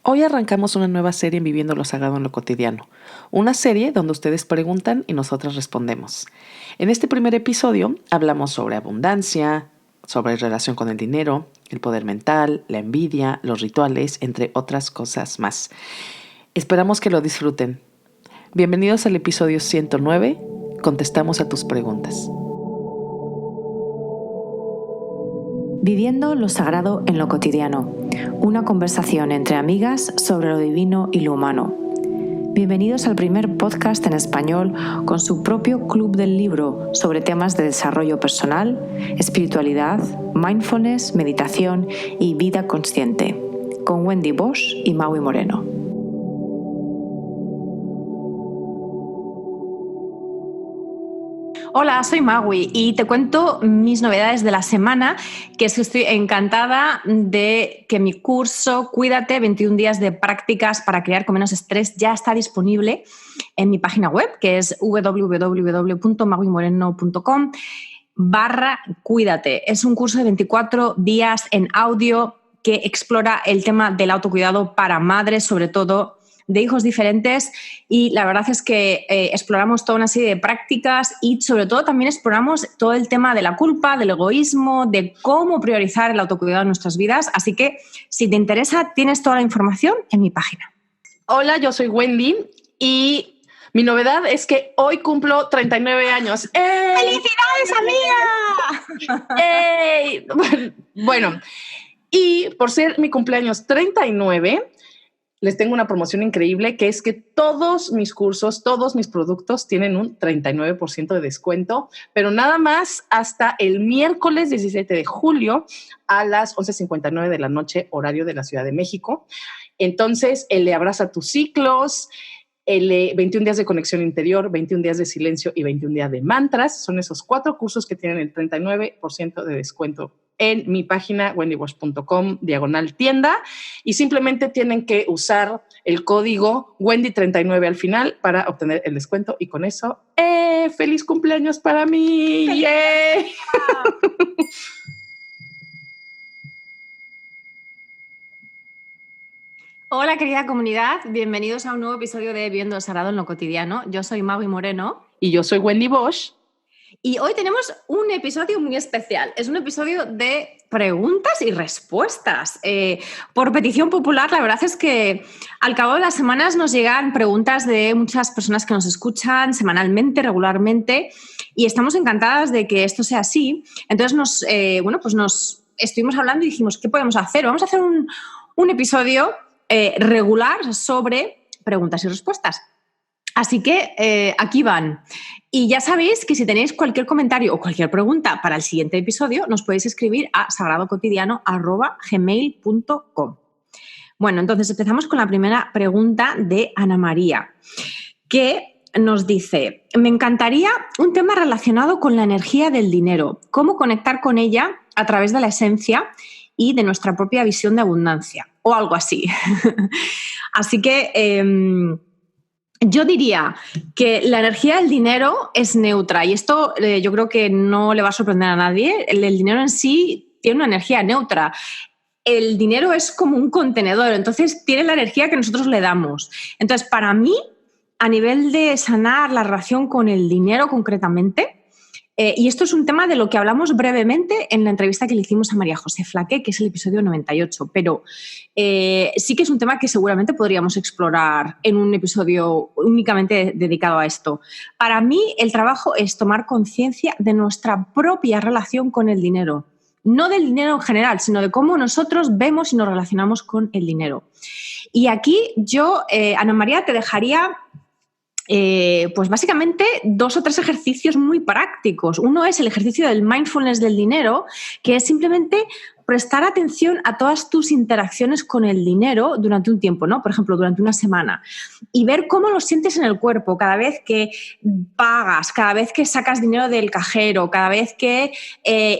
Hoy arrancamos una nueva serie en Viviendo lo Sagrado en lo Cotidiano, una serie donde ustedes preguntan y nosotras respondemos. En este primer episodio hablamos sobre abundancia, sobre relación con el dinero, el poder mental, la envidia, los rituales, entre otras cosas más. Esperamos que lo disfruten. Bienvenidos al episodio 109, contestamos a tus preguntas. Viviendo lo sagrado en lo cotidiano, una conversación entre amigas sobre lo divino y lo humano. Bienvenidos al primer podcast en español con su propio club del libro sobre temas de desarrollo personal, espiritualidad, mindfulness, meditación y vida consciente, con Wendy Bosch y Maui Moreno. Hola, soy Maui y te cuento mis novedades de la semana, que es que estoy encantada de que mi curso Cuídate, 21 días de prácticas para crear con menos estrés ya está disponible en mi página web, que es www.mauimoreno.com/Cuídate. Es un curso de 24 días en audio que explora el tema del autocuidado para madres, sobre todo de hijos diferentes, y la verdad es que exploramos toda una serie de prácticas y sobre todo también exploramos todo el tema de la culpa, del egoísmo, de cómo priorizar el autocuidado en nuestras vidas. Así que si te interesa, tienes toda la información en mi página. Hola, yo soy Wendy y mi novedad es que hoy cumplo 39 años. ¡Ey! ¡Felicidades, amiga! ¡Ey! Bueno, y por ser mi cumpleaños 39, les tengo una promoción increíble, que es que todos mis cursos, todos mis productos tienen un 39% de descuento, pero nada más hasta el miércoles 17 de julio a las 11:59 de la noche, horario de la Ciudad de México. Entonces, el de Abraza tus ciclos, el 21 días de conexión interior, 21 días de silencio y 21 días de mantras, son esos 4 cursos que tienen el 39% de descuento en mi página wendybosch.com/tienda, y simplemente tienen que usar el código Wendy39 al final para obtener el descuento, y con eso, ¡feliz cumpleaños para mí! ¡Yeah! Hola, querida comunidad. Bienvenidos a un nuevo episodio de Viviendo lo Sagrado en lo Cotidiano. Yo soy Maui Moreno. Y yo soy Wendy Bosch. Y hoy tenemos un episodio muy especial. Es un episodio de preguntas y respuestas. Por petición popular, la verdad es que al cabo de las semanas nos llegan preguntas de muchas personas que nos escuchan semanalmente, regularmente, y estamos encantadas de que esto sea así. Entonces nos estuvimos hablando y dijimos, ¿qué podemos hacer? Vamos a hacer un episodio regular sobre preguntas y respuestas. Así que aquí van. Y ya sabéis que si tenéis cualquier comentario o cualquier pregunta para el siguiente episodio, nos podéis escribir a sagradocotidiano@gmail.com. Bueno, entonces empezamos con la primera pregunta de Ana María, que nos dice: me encantaría un tema relacionado con la energía del dinero, cómo conectar con ella a través de la esencia y de nuestra propia visión de abundancia, o algo así. Así que yo diría que la energía del dinero es neutra, y esto yo creo que no le va a sorprender a nadie. El dinero en sí tiene una energía neutra. El dinero es como un contenedor, entonces tiene la energía que nosotros le damos. Entonces, para mí, a nivel de sanar la relación con el dinero concretamente, y esto es un tema de lo que hablamos brevemente en la entrevista que le hicimos a María José Flaque, que es el episodio 98, pero sí que es un tema que seguramente podríamos explorar en un episodio únicamente dedicado a esto. Para mí, el trabajo es tomar conciencia de nuestra propia relación con el dinero, no del dinero en general, sino de cómo nosotros vemos y nos relacionamos con el dinero. Y aquí yo, Ana María, te dejaría pues básicamente 2 o 3 ejercicios muy prácticos. Uno es el ejercicio del mindfulness del dinero, que es simplemente prestar atención a todas tus interacciones con el dinero durante un tiempo, ¿no? Por ejemplo, durante una semana, y ver cómo lo sientes en el cuerpo cada vez que pagas, cada vez que sacas dinero del cajero, cada vez que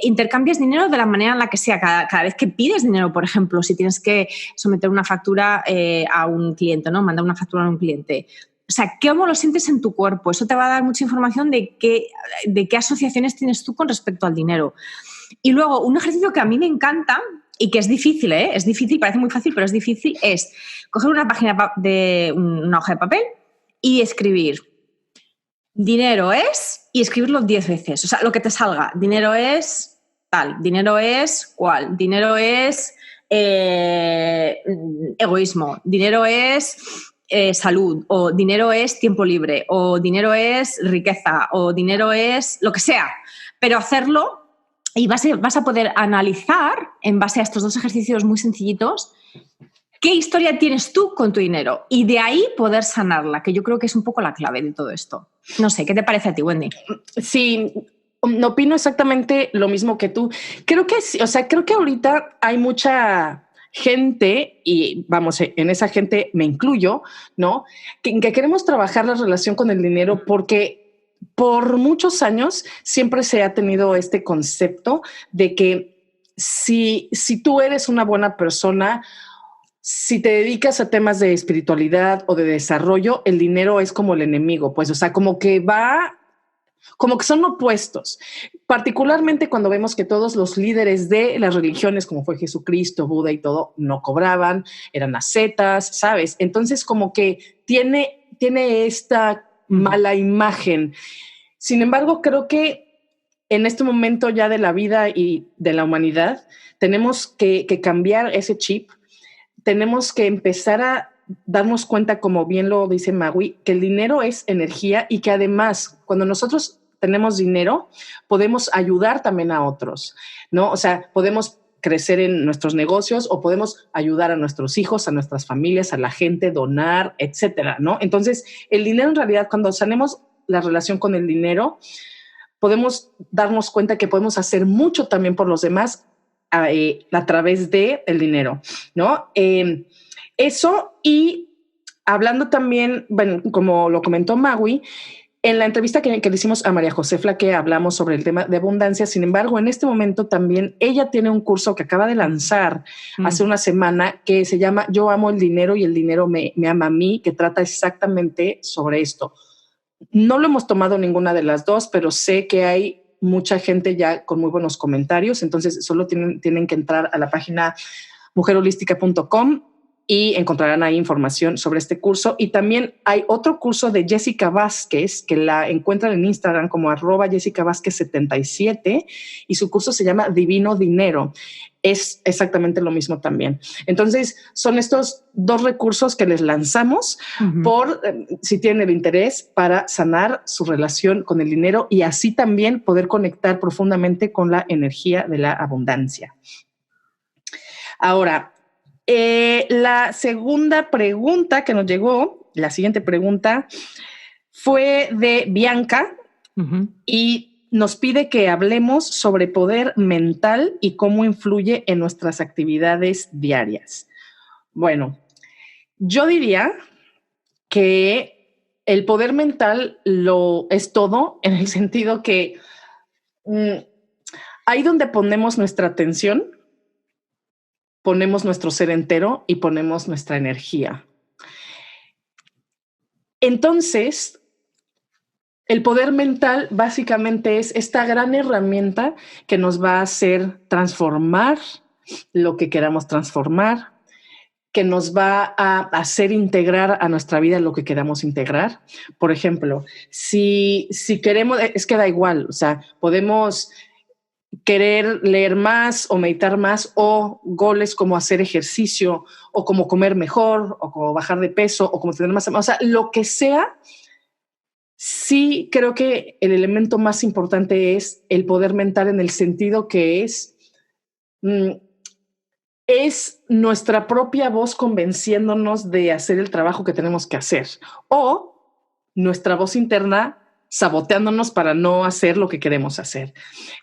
intercambias dinero de la manera en la que sea, cada vez que pides dinero, por ejemplo, si tienes que someter una factura a un cliente, ¿no? Mandar una factura a un cliente. O sea, ¿cómo lo sientes en tu cuerpo? Eso te va a dar mucha información de qué asociaciones tienes tú con respecto al dinero. Y luego, un ejercicio que a mí me encanta y que es difícil, es difícil, parece muy fácil, pero es difícil, es coger una página de una hoja de papel y escribir dinero es, y escribirlo 10 veces, o sea, lo que te salga, dinero es tal, dinero es cual, dinero es egoísmo, dinero es salud, o dinero es tiempo libre, o dinero es riqueza, o dinero es lo que sea, pero hacerlo y vas a poder analizar en base a estos dos ejercicios muy sencillitos qué historia tienes tú con tu dinero y de ahí poder sanarla, que yo creo que es un poco la clave de todo esto. No sé, ¿qué te parece a ti, Wendy? Sí, no opino exactamente lo mismo que tú. Creo que sí, o sea, creo que ahorita hay mucha gente, y vamos, en esa gente me incluyo, ¿no? Que queremos trabajar la relación con el dinero porque por muchos años siempre se ha tenido este concepto de que si tú eres una buena persona, si te dedicas a temas de espiritualidad o de desarrollo, el dinero es como el enemigo, pues, o sea, como que son opuestos, particularmente cuando vemos que todos los líderes de las religiones, como fue Jesucristo, Buda y todo, no cobraban, eran ascetas, ¿sabes? Entonces, como que tiene esta mala imagen. Sin embargo, creo que en este momento ya de la vida y de la humanidad, tenemos que cambiar ese chip. Tenemos que empezar a darnos cuenta, como bien lo dice Magui, que el dinero es energía y que además cuando nosotros tenemos dinero podemos ayudar también a otros, ¿no? O sea, podemos crecer en nuestros negocios o podemos ayudar a nuestros hijos, a nuestras familias, a la gente, donar, etcétera, ¿no? Entonces, el dinero en realidad, cuando sanemos la relación con el dinero, podemos darnos cuenta que podemos hacer mucho también por los demás a través del dinero, ¿no? Eso, y hablando también, bueno, como lo comentó Magui, en la entrevista que le hicimos a María José Flaque hablamos sobre el tema de abundancia. Sin embargo, en este momento también ella tiene un curso que acaba de lanzar hace una semana que se llama Yo amo el dinero y el dinero me ama a mí, que trata exactamente sobre esto. No lo hemos tomado ninguna de las dos, pero sé que hay mucha gente ya con muy buenos comentarios, entonces solo tienen que entrar a la página mujerholística.com y encontrarán ahí información sobre este curso. Y también hay otro curso de Jessica Vázquez, que la encuentran en Instagram como @JessicaVázquez77, y su curso se llama Divino Dinero. Es exactamente lo mismo también. Entonces, son estos dos recursos que les lanzamos por si tienen el interés para sanar su relación con el dinero y así también poder conectar profundamente con la energía de la abundancia. Ahora, la segunda pregunta que nos llegó, la siguiente pregunta, fue de Bianca y nos pide que hablemos sobre poder mental y cómo influye en nuestras actividades diarias. Bueno, yo diría que el poder mental lo es todo, en el sentido que ahí donde ponemos nuestra atención, ponemos nuestro ser entero y ponemos nuestra energía. Entonces, el poder mental básicamente es esta gran herramienta que nos va a hacer transformar lo que queramos transformar, que nos va a hacer integrar a nuestra vida lo que queramos integrar. Por ejemplo, si queremos, es que da igual, o sea, podemos querer leer más o meditar más, o goles como hacer ejercicio o como comer mejor o como bajar de peso o como tener más, o sea, lo que sea. Sí, creo que el elemento más importante es el poder mental, en el sentido que es nuestra propia voz convenciéndonos de hacer el trabajo que tenemos que hacer, o nuestra voz interna saboteándonos para no hacer lo que queremos hacer.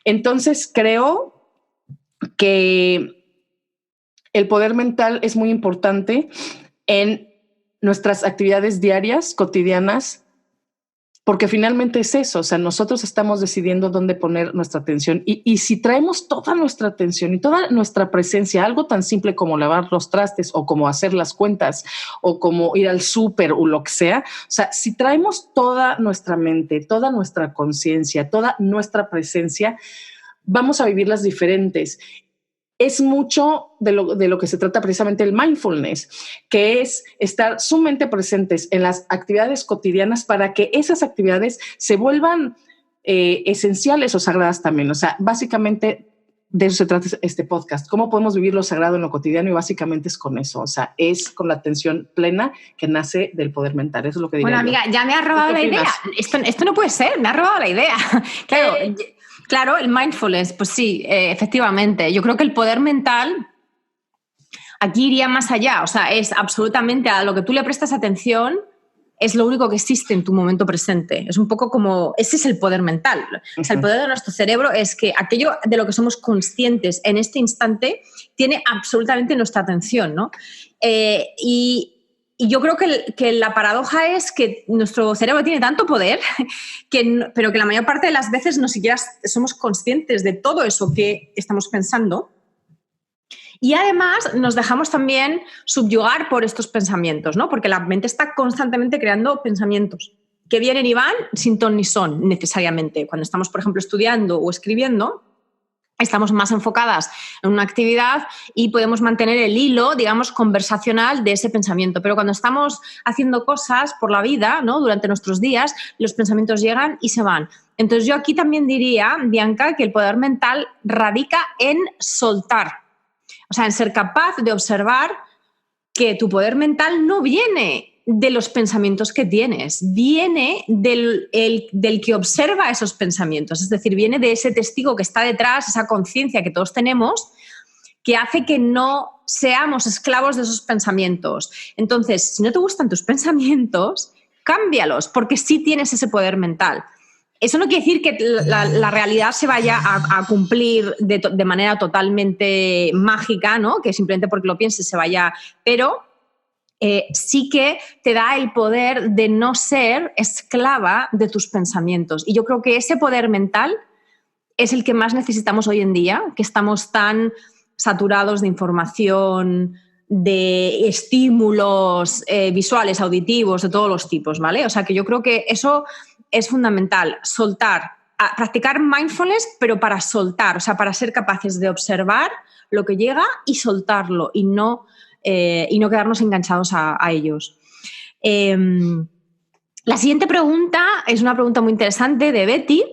Entonces, creo que el poder mental es muy importante en nuestras actividades diarias, cotidianas, porque finalmente es eso, o sea, nosotros estamos decidiendo dónde poner nuestra atención y si traemos toda nuestra atención y toda nuestra presencia, algo tan simple como lavar los trastes o como hacer las cuentas o como ir al súper o lo que sea, o sea, si traemos toda nuestra mente, toda nuestra conciencia, toda nuestra presencia, vamos a vivirlas diferentes. es mucho de lo que se trata precisamente el mindfulness, que es estar sumamente presentes en las actividades cotidianas para que esas actividades se vuelvan esenciales o sagradas también. O sea, básicamente de eso se trata este podcast. ¿Cómo podemos vivir lo sagrado en lo cotidiano? Y básicamente es con eso. O sea, es con la atención plena que nace del poder mental. Eso es lo que diría Bueno, amiga, ya me has robado la idea. Esto no puede ser, me has robado la idea. Claro, el mindfulness, pues sí, efectivamente. Yo creo que el poder mental aquí iría más allá. O sea, es absolutamente a lo que tú le prestas atención, es lo único que existe en tu momento presente. Es un poco como, ese es el poder mental. O sea, el poder de nuestro cerebro es que aquello de lo que somos conscientes en este instante tiene absolutamente nuestra atención, ¿no? Y yo creo que la paradoja es que nuestro cerebro tiene tanto poder, pero que la mayor parte de las veces no siquiera somos conscientes de todo eso que estamos pensando. Y además nos dejamos también subyugar por estos pensamientos, ¿no? Porque la mente está constantemente creando pensamientos que vienen y van sin ton ni son necesariamente. Cuando estamos, por ejemplo, estudiando o escribiendo, estamos más enfocadas en una actividad y podemos mantener el hilo, digamos, conversacional de ese pensamiento. Pero cuando estamos haciendo cosas por la vida, ¿no? Durante nuestros días, los pensamientos llegan y se van. Entonces yo aquí también diría, Bianca, que el poder mental radica en soltar. O sea, en ser capaz de observar que tu poder mental no viene de los pensamientos que tienes, viene del que observa esos pensamientos. Es decir, viene de ese testigo que está detrás, esa conciencia que todos tenemos, que hace que no seamos esclavos de esos pensamientos. Entonces, si no te gustan tus pensamientos, cámbialos, porque sí tienes ese poder mental. Eso no quiere decir que la realidad se vaya a cumplir de manera totalmente mágica, ¿no? Que simplemente porque lo pienses se vaya... Pero sí que te da el poder de no ser esclava de tus pensamientos. Y yo creo que ese poder mental es el que más necesitamos hoy en día, que estamos tan saturados de información, de estímulos visuales, auditivos, de todos los tipos, ¿vale? O sea, que yo creo que eso es fundamental, soltar, practicar mindfulness, pero para soltar, o sea, para ser capaces de observar lo que llega y soltarlo y no quedarnos enganchados a ellos. La siguiente pregunta es una pregunta muy interesante de Betty,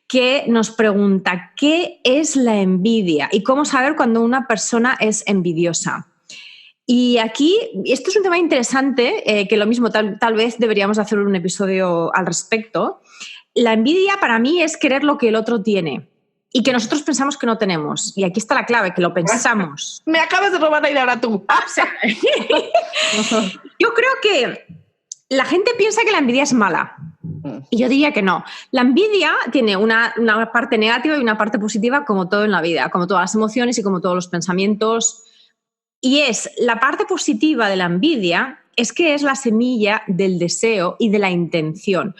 que nos pregunta, ¿qué es la envidia? Y cómo saber cuando una persona es envidiosa. Y aquí, esto es un tema interesante, que lo mismo tal vez deberíamos hacer un episodio al respecto. La envidia para mí es querer lo que el otro tiene y que nosotros pensamos que no tenemos. Y aquí está la clave, que lo pensamos. Me acabas de robar la idea ahora tú. O sea, yo creo que la gente piensa que la envidia es mala. Y yo diría que no. La envidia tiene una parte negativa y una parte positiva, como todo en la vida, como todas las emociones y como todos los pensamientos. Y la parte positiva de la envidia es que es la semilla del deseo y de la intención.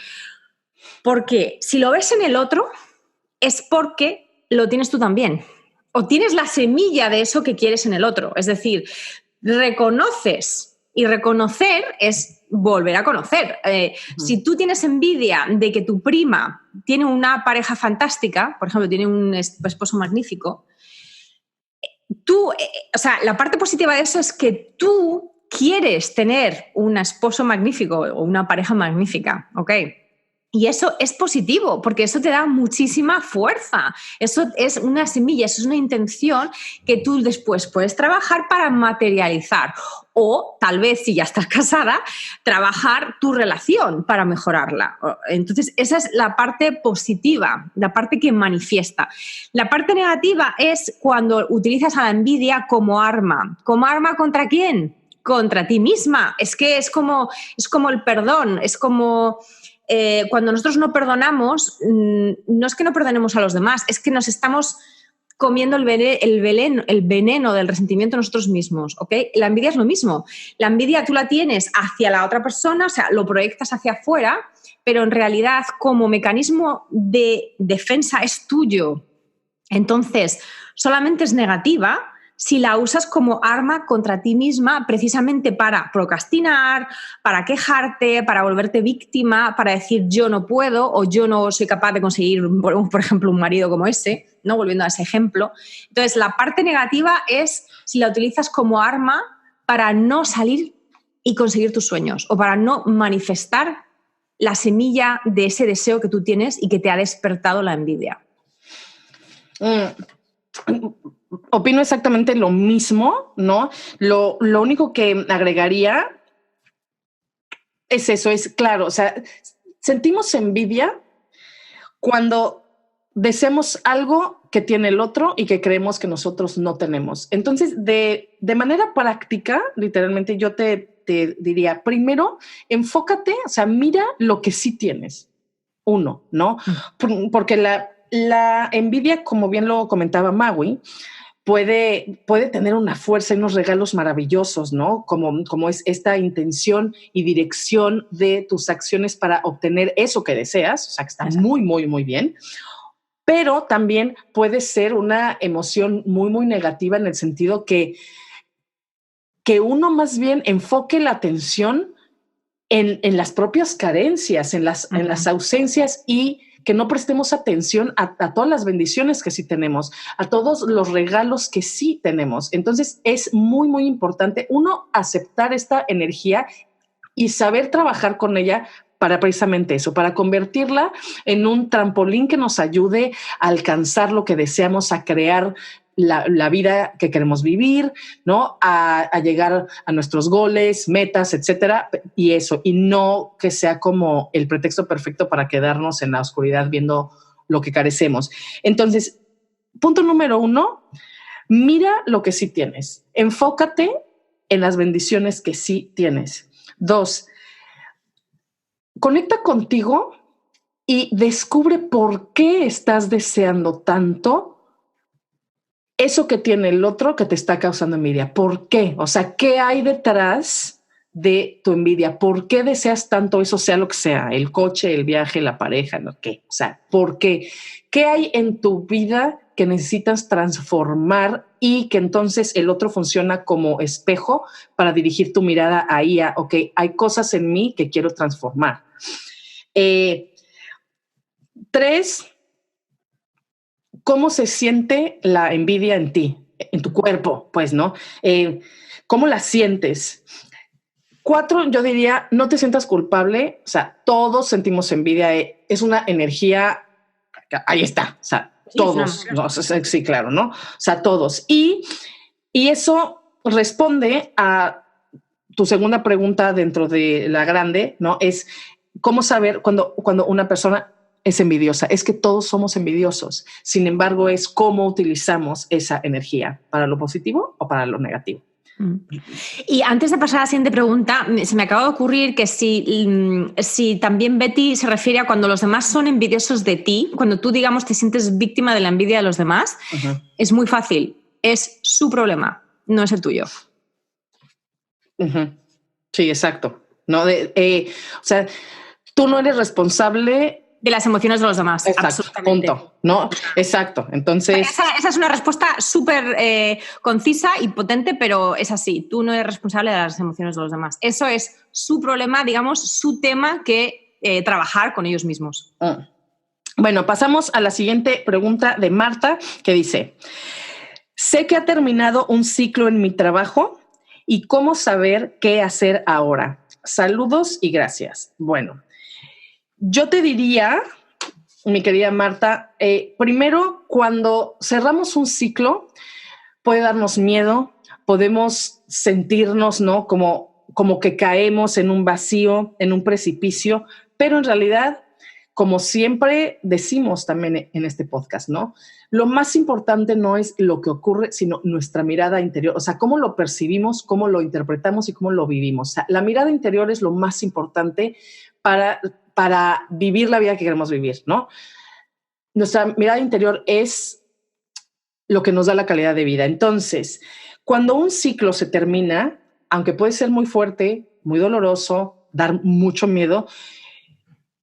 Porque si lo ves en el otro, es porque lo tienes tú también. O tienes la semilla de eso que quieres en el otro. Es decir, reconoces, y reconocer es volver a conocer. Si tú tienes envidia de que tu prima tiene una pareja fantástica, por ejemplo, tiene un esposo magnífico, o sea, la parte positiva de eso es que tú quieres tener un esposo magnífico o una pareja magnífica, ¿ok? Y eso es positivo, porque eso te da muchísima fuerza. Eso es una semilla, eso es una intención que tú después puedes trabajar para materializar. O tal vez, si ya estás casada, trabajar tu relación para mejorarla. Entonces, esa es la parte positiva, la parte que manifiesta. La parte negativa es cuando utilizas a la envidia como arma. ¿Como arma contra quién? Contra ti misma. Es que es como el perdón, es como... cuando nosotros no perdonamos, no es que no perdonemos a los demás, es que nos estamos comiendo el veneno del resentimiento nosotros mismos, ¿ok? La envidia es lo mismo. La envidia tú la tienes hacia la otra persona, o sea, lo proyectas hacia afuera, pero en realidad como mecanismo de defensa es tuyo. Entonces, solamente es negativa si la usas como arma contra ti misma precisamente para procrastinar, para quejarte, para volverte víctima, para decir yo no puedo o yo no soy capaz de conseguir, por ejemplo, un marido como ese, ¿no? Volviendo a ese ejemplo. Entonces, la parte negativa es si la utilizas como arma para no salir y conseguir tus sueños o para no manifestar la semilla de ese deseo que tú tienes y que te ha despertado la envidia. Opino exactamente lo mismo, ¿no? Lo único que agregaría es eso, es claro, o sea, sentimos envidia cuando deseamos algo que tiene el otro y que creemos que nosotros no tenemos. Entonces, de manera práctica, literalmente yo te diría, primero, enfócate, o sea, mira lo que sí tienes. Uno, ¿no? Porque la envidia, como bien lo comentaba Maui, puede tener una fuerza y unos regalos maravillosos, ¿no? Como es esta intención y dirección de tus acciones para obtener eso que deseas, o sea, que está muy, muy, muy bien. Pero también puede ser una emoción muy, muy negativa en el sentido que uno más bien enfoque la atención en las propias carencias, en las ausencias y que no prestemos atención a todas las bendiciones que sí tenemos, a todos los regalos que sí tenemos. Entonces es muy, muy importante uno aceptar esta energía y saber trabajar con ella para precisamente eso, para convertirla en un trampolín que nos ayude a alcanzar lo que deseamos, a crear la vida que queremos vivir, ¿no? A llegar a nuestros goles, metas, etcétera, y eso, y no que sea como el pretexto perfecto para quedarnos en la oscuridad viendo lo que carecemos. Entonces, punto número 1, mira lo que sí tienes. Enfócate en las bendiciones que sí tienes. 2, conecta contigo y descubre por qué estás deseando tanto eso que tiene el otro que te está causando envidia. ¿Por qué? O sea, ¿qué hay detrás de tu envidia? ¿Por qué deseas tanto eso, sea lo que sea? El coche, el viaje, la pareja, ¿no? ¿Qué? O sea, ¿por qué? ¿Qué hay en tu vida que necesitas transformar y que entonces el otro funciona como espejo para dirigir tu mirada ahí a, ok, hay cosas en mí que quiero transformar? 3, ¿cómo se siente la envidia en ti, en tu cuerpo? Pues, ¿no? ¿Cómo la sientes? 4, yo diría, no te sientas culpable. O sea, todos sentimos envidia. Es una energía, ahí está. O sea, sí, todos. No, sí, claro, ¿no? O sea, todos. Y eso responde a tu segunda pregunta dentro de la grande, ¿no? Es cómo saber cuando una persona es envidiosa. Es que todos somos envidiosos. Sin embargo, es cómo utilizamos esa energía para lo positivo o para lo negativo. Y antes de pasar a la siguiente pregunta, se me acaba de ocurrir que si también Betty se refiere a cuando los demás son envidiosos de ti, cuando tú, digamos, te sientes víctima de la envidia de los demás, es muy fácil. Es su problema, no es el tuyo. Sí, exacto. No, o sea, tú no eres responsable de las emociones de los demás. Exacto, punto. No, exacto. Entonces, esa es una respuesta súper concisa y potente, pero es así. Tú no eres responsable de las emociones de los demás. Eso es su problema, digamos, su tema que trabajar con ellos mismos. Bueno, pasamos a la siguiente pregunta de Marta, que dice: sé que ha terminado un ciclo en mi trabajo y cómo saber qué hacer ahora. Saludos y gracias. Bueno, yo te diría, mi querida Marta, primero, cuando cerramos un ciclo, puede darnos miedo, podemos sentirnos, ¿no? Como que caemos en un vacío, en un precipicio, pero en realidad, como siempre decimos también en este podcast, ¿no? Lo más importante no es lo que ocurre, sino nuestra mirada interior, o sea, cómo lo percibimos, cómo lo interpretamos y cómo lo vivimos. O sea, la mirada interior es lo más importante para vivir la vida que queremos vivir, ¿no? Nuestra mirada interior es lo que nos da la calidad de vida. Entonces, cuando un ciclo se termina, aunque puede ser muy fuerte, muy doloroso, dar mucho miedo,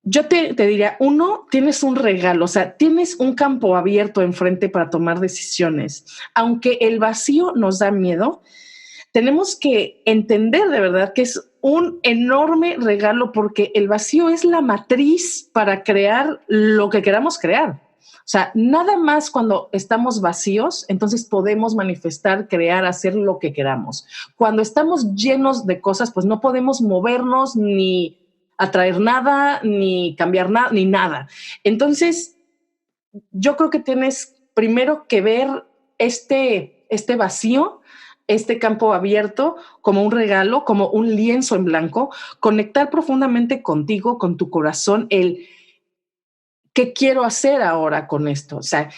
yo te diría, uno, tienes un regalo, o sea, tienes un campo abierto enfrente para tomar decisiones. Aunque el vacío nos da miedo, tenemos que entender de verdad que es un enorme regalo, porque el vacío es la matriz para crear lo que queramos crear. O sea, nada más cuando estamos vacíos, entonces podemos manifestar, crear, hacer lo que queramos. Cuando estamos llenos de cosas, pues no podemos movernos, ni atraer nada, ni cambiar nada, ni nada. Entonces, yo creo que tienes primero que ver este vacío, este campo abierto, como un regalo, como un lienzo en blanco, conectar profundamente contigo, con tu corazón, ¿qué quiero hacer ahora con esto? O sea,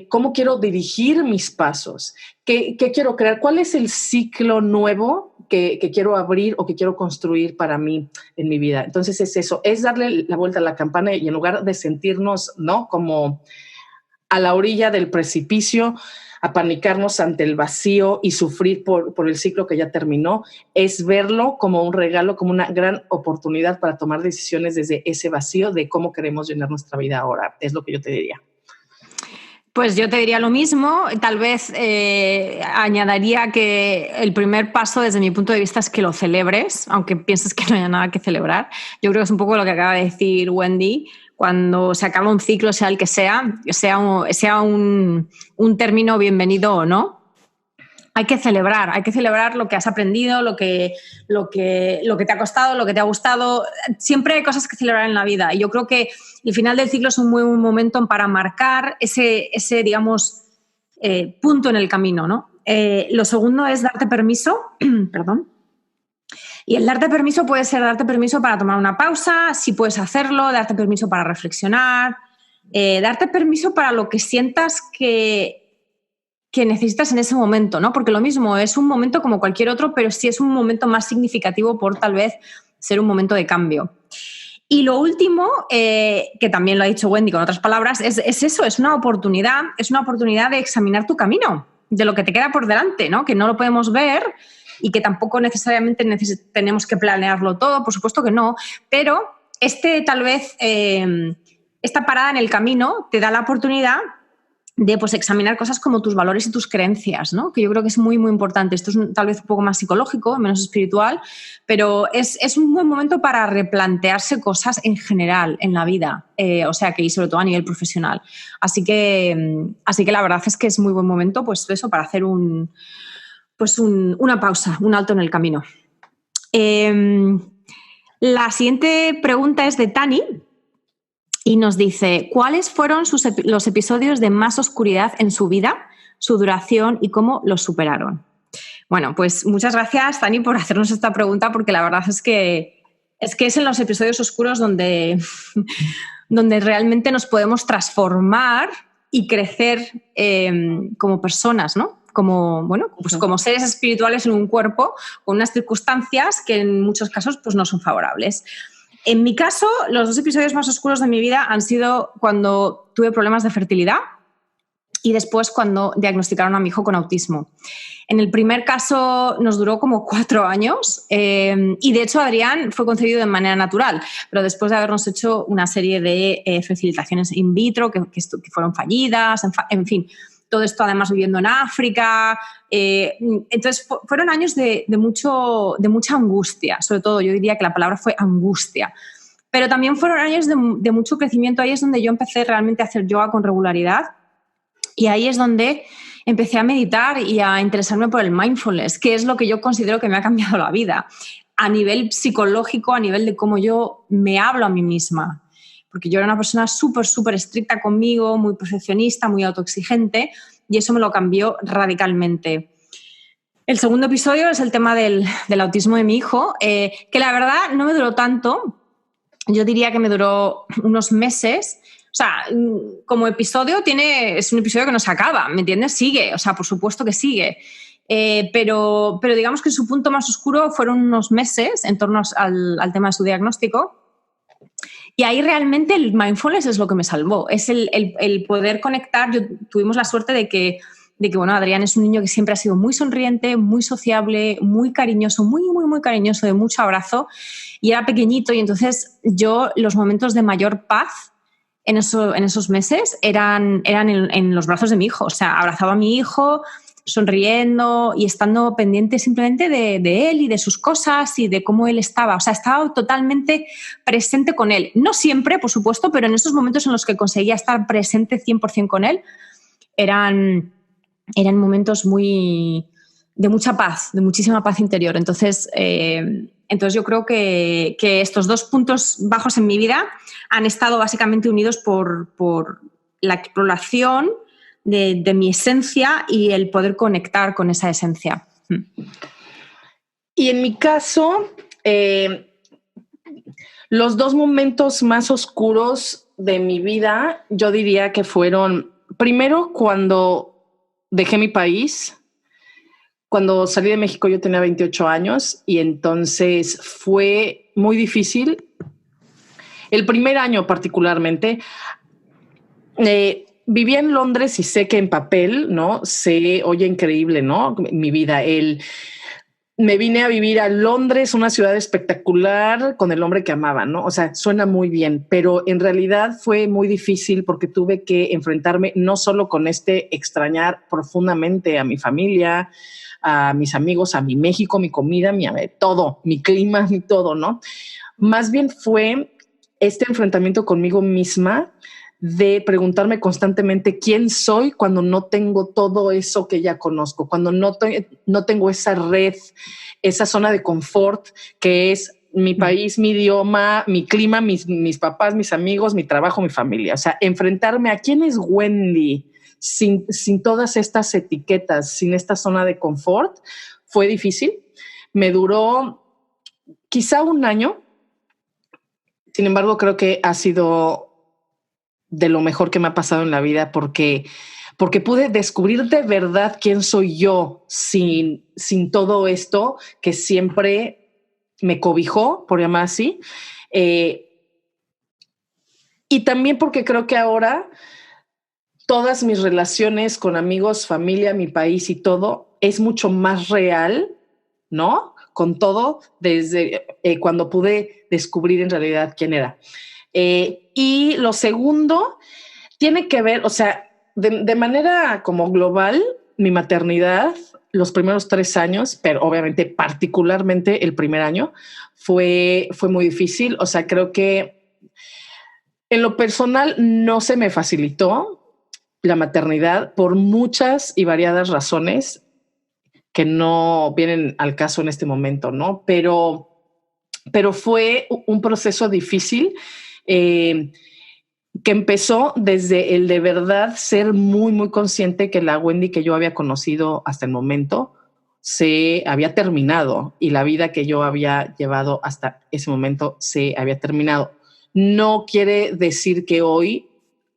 ¿cómo quiero dirigir mis pasos? ¿Qué quiero crear? ¿Cuál es el ciclo nuevo que quiero abrir o que quiero construir para mí en mi vida? Entonces es eso, es darle la vuelta a la campana, y en lugar de sentirnos, ¿no?, como a la orilla del precipicio, apanicarnos ante el vacío y sufrir por el ciclo que ya terminó, es verlo como un regalo, como una gran oportunidad para tomar decisiones desde ese vacío de cómo queremos llenar nuestra vida ahora. Es lo que yo te diría. Pues yo te diría lo mismo. Tal vez añadiría que el primer paso desde mi punto de vista es que lo celebres, aunque pienses que no haya nada que celebrar. Yo creo que es un poco lo que acaba de decir Wendy. Cuando se acaba un ciclo, sea el que sea un término bienvenido o no, hay que celebrar lo que has aprendido, lo que te ha costado, lo que te ha gustado. Siempre hay cosas que celebrar en la vida, y yo creo que el final del ciclo es un muy buen momento para marcar ese digamos, punto en el camino, ¿no? Lo segundo es darte permiso, perdón. Y el darte permiso puede ser darte permiso para tomar una pausa, si puedes hacerlo, darte permiso para reflexionar, darte permiso para lo que sientas que necesitas en ese momento, ¿no? Porque lo mismo, es un momento como cualquier otro, pero sí es un momento más significativo por tal vez ser un momento de cambio. Y lo último, que también lo ha dicho Wendy con otras palabras, es eso, es una oportunidad de examinar tu camino, de lo que te queda por delante, ¿no? Que no lo podemos ver y que tampoco necesariamente tenemos que planearlo todo, por supuesto que no, pero tal vez esta parada en el camino te da la oportunidad de, pues, examinar cosas como tus valores y tus creencias, ¿no? Que yo creo que es muy, muy importante. Esto es tal vez un poco más psicológico, menos espiritual, pero es un buen momento para replantearse cosas en general en la vida, y sobre todo a nivel profesional. Así que la verdad es que es muy buen momento, pues eso, para hacer una pausa, un alto en el camino. La siguiente pregunta es de Tani, y nos dice, ¿cuáles fueron los episodios de más oscuridad en su vida, su duración y cómo los superaron? Bueno, pues muchas gracias, Tani, por hacernos esta pregunta, porque la verdad es que es en los episodios oscuros donde realmente nos podemos transformar y crecer como personas, ¿no? Como seres espirituales en un cuerpo, con unas circunstancias que en muchos casos pues, no son favorables. En mi caso, los 2 episodios más oscuros de mi vida han sido cuando tuve problemas de fertilidad y después cuando diagnosticaron a mi hijo con autismo. En el primer caso nos duró como 4 años y de hecho Adrián fue concebido de manera natural, pero después de habernos hecho una serie de fertilizaciones in vitro que fueron fallidas, en fin, todo esto además viviendo en África. Entonces fueron años de mucha angustia, sobre todo yo diría que la palabra fue angustia, pero también fueron años de mucho crecimiento. Ahí es donde yo empecé realmente a hacer yoga con regularidad, y ahí es donde empecé a meditar y a interesarme por el mindfulness, que es lo que yo considero que me ha cambiado la vida a nivel psicológico, a nivel de cómo yo me hablo a mí misma. Porque yo era una persona súper, súper estricta conmigo, muy perfeccionista, muy autoexigente, y eso me lo cambió radicalmente. El segundo episodio es el tema del autismo de mi hijo, que la verdad no me duró tanto. Yo diría que me duró unos meses. O sea, como episodio es un episodio que no se acaba, ¿me entiendes? Sigue, o sea, por supuesto que sigue. Pero digamos que su punto más oscuro fueron unos meses en torno al tema de su diagnóstico. Y ahí realmente el mindfulness es lo que me salvó, es el poder conectar. Tuvimos la suerte de que que, bueno, Adrián es un niño que siempre ha sido muy sonriente, muy sociable, muy cariñoso, muy, muy, muy cariñoso, de mucho abrazo, y era pequeñito, y entonces yo los momentos de mayor paz en esos meses eran en los brazos de mi hijo. O sea, abrazaba a mi hijo sonriendo y estando pendiente simplemente de él y de sus cosas y de cómo él estaba. O sea, estaba totalmente presente con él. No siempre, por supuesto, pero en esos momentos en los que conseguía estar presente 100% con él, eran momentos de mucha paz, de muchísima paz interior. Entonces yo creo que estos dos puntos bajos en mi vida han estado básicamente unidos por la exploración de mi esencia y el poder conectar con esa esencia. Y en mi caso, los dos momentos más oscuros de mi vida, yo diría que fueron, primero, cuando dejé mi país. Cuando salí de México yo tenía 28 años y entonces fue muy difícil. El primer año particularmente, vivía en Londres y sé que en papel, ¿no? Se oye increíble, ¿no? Mi vida, me vine a vivir a Londres, una ciudad espectacular con el hombre que amaba, ¿no? O sea, suena muy bien, pero en realidad fue muy difícil porque tuve que enfrentarme no solo con extrañar profundamente a mi familia, a mis amigos, a mi México, mi comida, todo, mi clima, mi todo, ¿no? Más bien fue este enfrentamiento conmigo misma de preguntarme constantemente quién soy cuando no tengo todo eso que ya conozco, cuando no tengo esa red, esa zona de confort que es mi país, mi idioma, mi clima, mis papás, mis amigos, mi trabajo, mi familia. O sea, enfrentarme a quién es Wendy sin todas estas etiquetas, sin esta zona de confort, fue difícil. Me duró quizá un año. Sin embargo, creo que ha sido de lo mejor que me ha pasado en la vida porque pude descubrir de verdad quién soy yo sin todo esto que siempre me cobijó, por llamar así. Y también porque creo que ahora todas mis relaciones con amigos, familia, mi país y todo es mucho más real, ¿no? Con todo desde cuando pude descubrir en realidad quién era. Y lo segundo tiene que ver, o sea, de manera como global, mi maternidad, los primeros 3 años, pero obviamente particularmente el primer año, fue muy difícil. O sea, creo que en lo personal no se me facilitó la maternidad por muchas y variadas razones que no vienen al caso en este momento, ¿no? Pero fue un proceso difícil que empezó desde el de verdad ser muy, muy consciente que la Wendy que yo había conocido hasta el momento se había terminado y la vida que yo había llevado hasta ese momento se había terminado. No quiere decir que hoy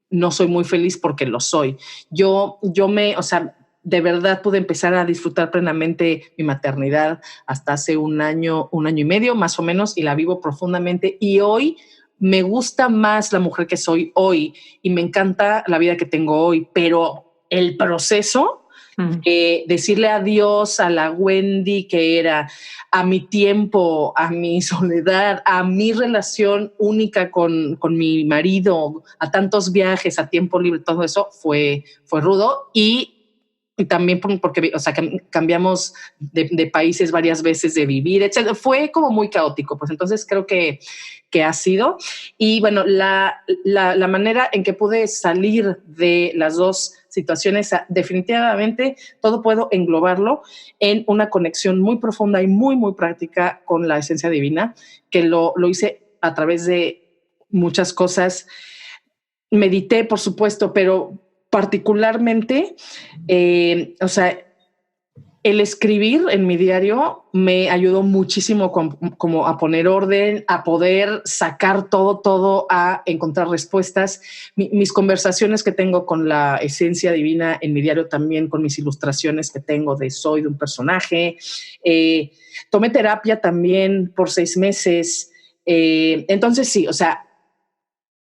no soy muy feliz porque lo soy. O sea, de verdad pude empezar a disfrutar plenamente mi maternidad hasta hace un año y medio más o menos, y la vivo profundamente. Y hoy me gusta más la mujer que soy hoy y me encanta la vida que tengo hoy, pero el proceso de decirle adiós a la Wendy que era, a mi tiempo, a mi soledad, a mi relación única con mi marido, a tantos viajes, a tiempo libre, todo eso fue rudo. Y también porque, o sea, cambiamos de países varias veces, de vivir, etc. Fue como muy caótico. Pues entonces creo que ha sido. Y bueno, la manera en que pude salir de las dos situaciones, definitivamente todo puedo englobarlo en una conexión muy profunda y muy, muy práctica con la esencia divina, que lo hice a través de muchas cosas. Medité, por supuesto, pero particularmente, o sea, el escribir en mi diario me ayudó muchísimo como a poner orden, a poder sacar todo, a encontrar respuestas. Mis conversaciones que tengo con la esencia divina en mi diario, también con mis ilustraciones que tengo soy de un personaje. Tomé terapia también por 6 meses. Entonces sí, o sea,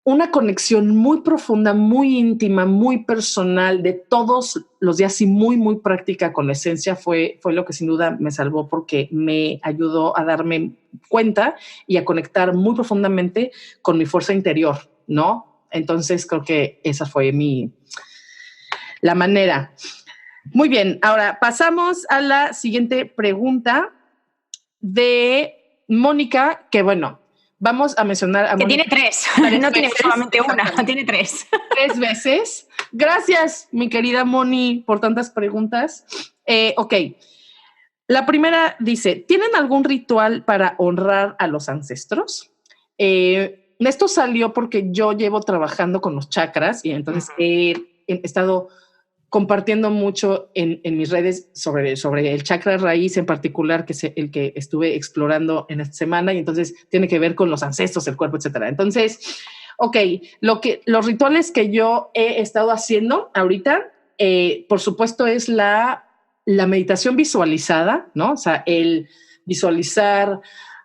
una conexión muy profunda, muy íntima, muy personal de todos los días y muy, muy práctica con la esencia fue lo que sin duda me salvó, porque me ayudó a darme cuenta y a conectar muy profundamente con mi fuerza interior, ¿no? Entonces creo que esa fue la manera. Muy bien, ahora pasamos a la siguiente pregunta de Mónica, que bueno, vamos a mencionar a que Mónica. Tiene 3, no tiene solamente una, tiene 3. 3 veces. Gracias, mi querida Moni, por tantas preguntas. Ok, la primera dice, ¿tienen algún ritual para honrar a los ancestros? Esto salió porque yo llevo trabajando con los chakras y entonces he estado compartiendo mucho en mis redes sobre el chakra raíz en particular, que es el que estuve explorando en esta semana, y entonces tiene que ver con los ancestros, el cuerpo, etcétera. Entonces, ok, los rituales que yo he estado haciendo ahorita, por supuesto, es la meditación visualizada, ¿no? O sea, el visualizar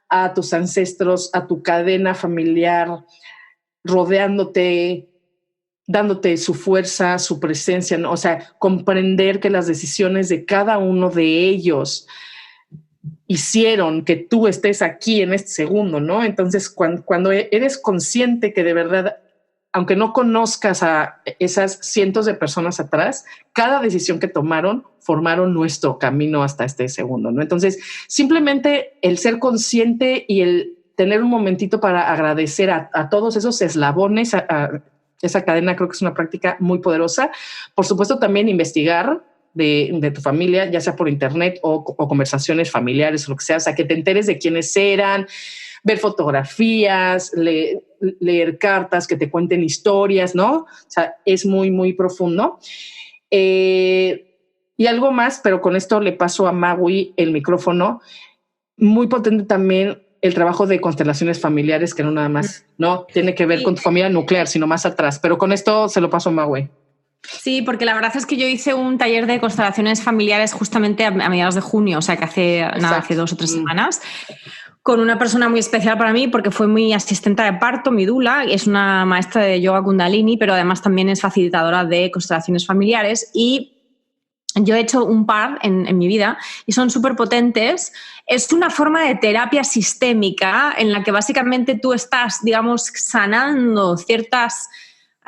a tus ancestros, a tu cadena familiar, rodeándote, dándote su fuerza, su presencia, ¿no? O sea, comprender que las decisiones de cada uno de ellos hicieron que tú estés aquí en este segundo, ¿no? Entonces, cuando eres consciente que de verdad, aunque no conozcas a esas cientos de personas atrás, cada decisión que tomaron formaron nuestro camino hasta este segundo, ¿no? Entonces, simplemente el ser consciente y el tener un momentito para agradecer a todos esos eslabones, a esa cadena, creo que es una práctica muy poderosa. Por supuesto, también investigar de tu familia, ya sea por internet o conversaciones familiares o lo que sea, o sea, que te enteres de quiénes eran, ver fotografías, leer cartas que te cuenten historias, ¿no? O sea, es muy, muy profundo. Y algo más, pero con esto le paso a Magui el micrófono, muy potente también el trabajo de constelaciones familiares, que no nada más no tiene que ver con tu familia nuclear, sino más atrás. Pero con esto se lo paso a Magui. Sí, porque la verdad es que yo hice un taller de constelaciones familiares justamente a mediados de junio, o sea que hace 2 o 3 semanas, con una persona muy especial para mí porque fue mi asistente de parto, mi dula, es una maestra de yoga kundalini, pero además también es facilitadora de constelaciones familiares, y yo he hecho un par en mi vida y son súper potentes. Es una forma de terapia sistémica en la que básicamente tú estás, digamos, sanando ciertas